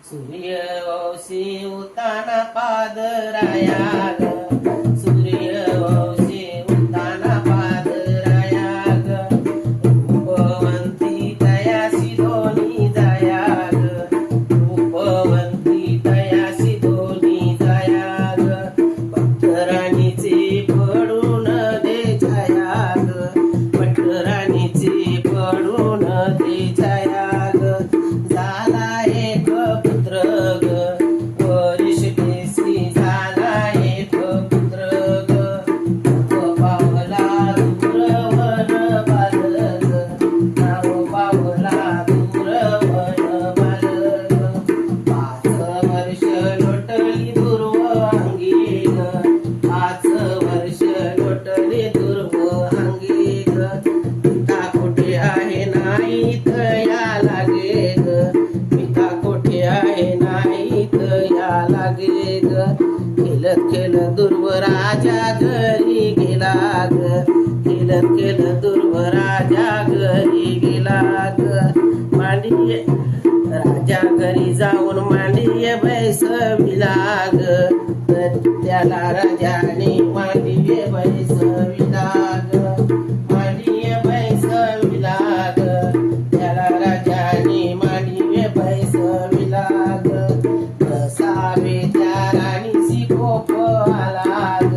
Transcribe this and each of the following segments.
सूर्यवंशी उताना पादराया ग, सूर्यवंशी उताना पादराया ग, रूपवंती तयासी दोन्ही जाया ग, रूपवंती तयासी दोन्ही जाया ग, पटराणीचे पडून दे छाया ग, पटराणीचे पडून दे छाया ग, झाला एक पुत्र ग, वरिष केसी झाला एक पुत्र ग, नाव पावला दूर वन बाल ग, नाव पावला दूर वन बाल ग, 5 वर्ष लोटली दुर्वांगी ग, 5 वर्ष लोटली दुर्वांगी ग, पिता कुठे आहे नाही या लागे ग, पिता कुठे आहे नाही या लागे ग, खेळत खेळत दुर्व राजा घरी गेला ग, खेळत खेळत दुर्व राजा घरी गेला ग, मांडीये राजा घरी जाऊन मांडीये बैसविला ग, तर त्याला राजाने मांडीये बैसविला ग, मांडीये बैसविला ग, त्याला राजाने मांडीये बैसविला ग, नसावे त्या राणीसी कोप आला ग,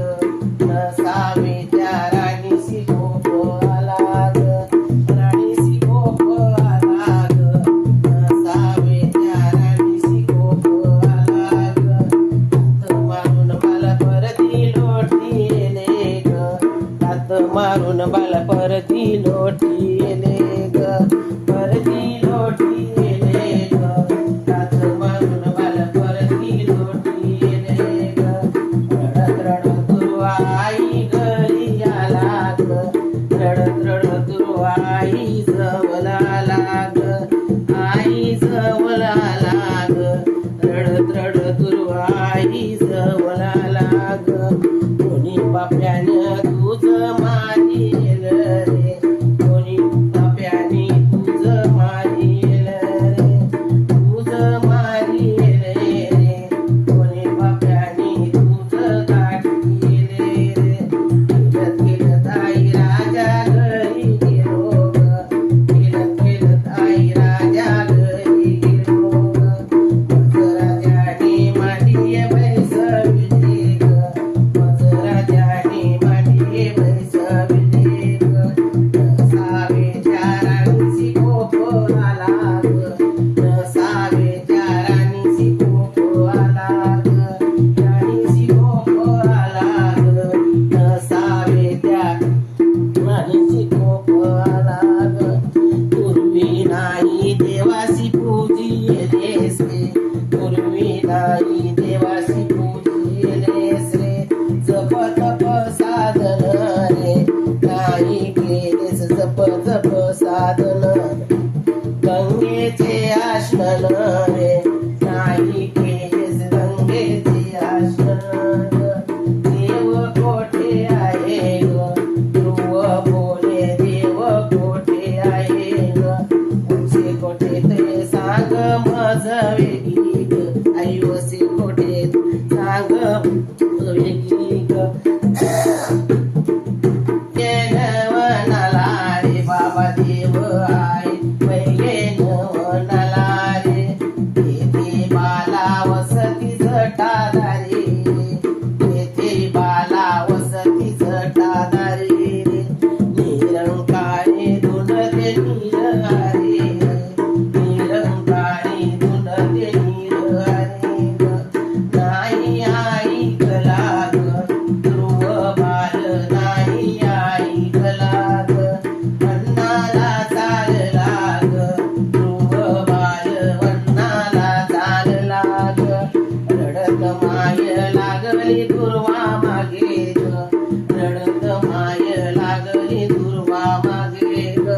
नसावे त्या राणीसी कोप आला ग, राणीसी कोप आला ग, नसावे त्या राणीसी कोप आला ग, हात मारून मला परती लोटी येले ग, हात मारून मला परती लोटी येले ग, परती लोटी येले ग, हात मारून मला परती लोटी येले ग, रडत रडत दुर्वा आई घरी आला ग, रडत रडत दुर्वा आई जवळ आला ग, आई जवळ आला ग, रडत रडत दुर्वा आई जवळ आला ग, कोणी पाप्यानं तुझं मारील रे, कोणी पाप्याने तुझं मारील रे, तुझं मारील रे, कोणी पाप्याने तुझं गाठील रे, खेळत खेळत आई राजा घरी गेलो ग, खेळत खेळत आई राजा घरी गेलो ग, मज राजाने मांडीये बैसविले ग, मज राजाने मांडीये बैसविले ग, नसावे त्या राणीसी कोप आला ग, नसावे त्या राणीसी कोप आला ग, राणीसी कोप आला ग, नसावे त्या राणीसी कोप आला ग, पूर्वी नाही देवासी पूजिलेस रे, पूर्वी नाही देवासी पूजिलेस रे, जप तप साधन रे, नाही केलेस जप तप साधन, गंगेचे आश्रन रे, नाही केलेस गंगेचे आश्रन ग, देव कोठे आहे ग, ध्रुव बोले देव कोठे आहे ग, उंचे कोठे ते सांग मज वेगळी ग, आई वसे कोठे सांग वेगळी ग, वनाला रे बाबा देव आहे, पहिले वनाला रे, येथे बाला वसती जटाधारी रे, येथे बाला वसती जटाधारी रे, निरंकाळे धुंडते नीरहरे रे, निरंकाळे धुंडते नीरहरे ग, नाही ऐकला ग, ध्रुव बाल नाही ऐकला ग, वन्नाला चालला ग, ध्रुव बाल वन्नाला चालला ग, रडत माय लागली दुर्वा मागे ग, रडत माय लागली दुर्वा मागे ग,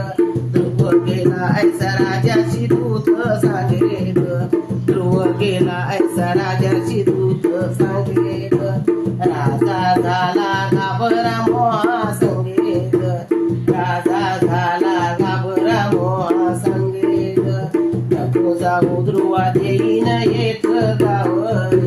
ध्रुव गेला ऐसा राजाची दूत सांगे ग, ध्रुव गेला ऐसा राजाची दूत सांगे ग, राजा झाला घाबरा मोहा संगे ग, राजा झाला घाबरा मोहा संगे ग, नको जाऊ ध्रुवा देईन एक गाव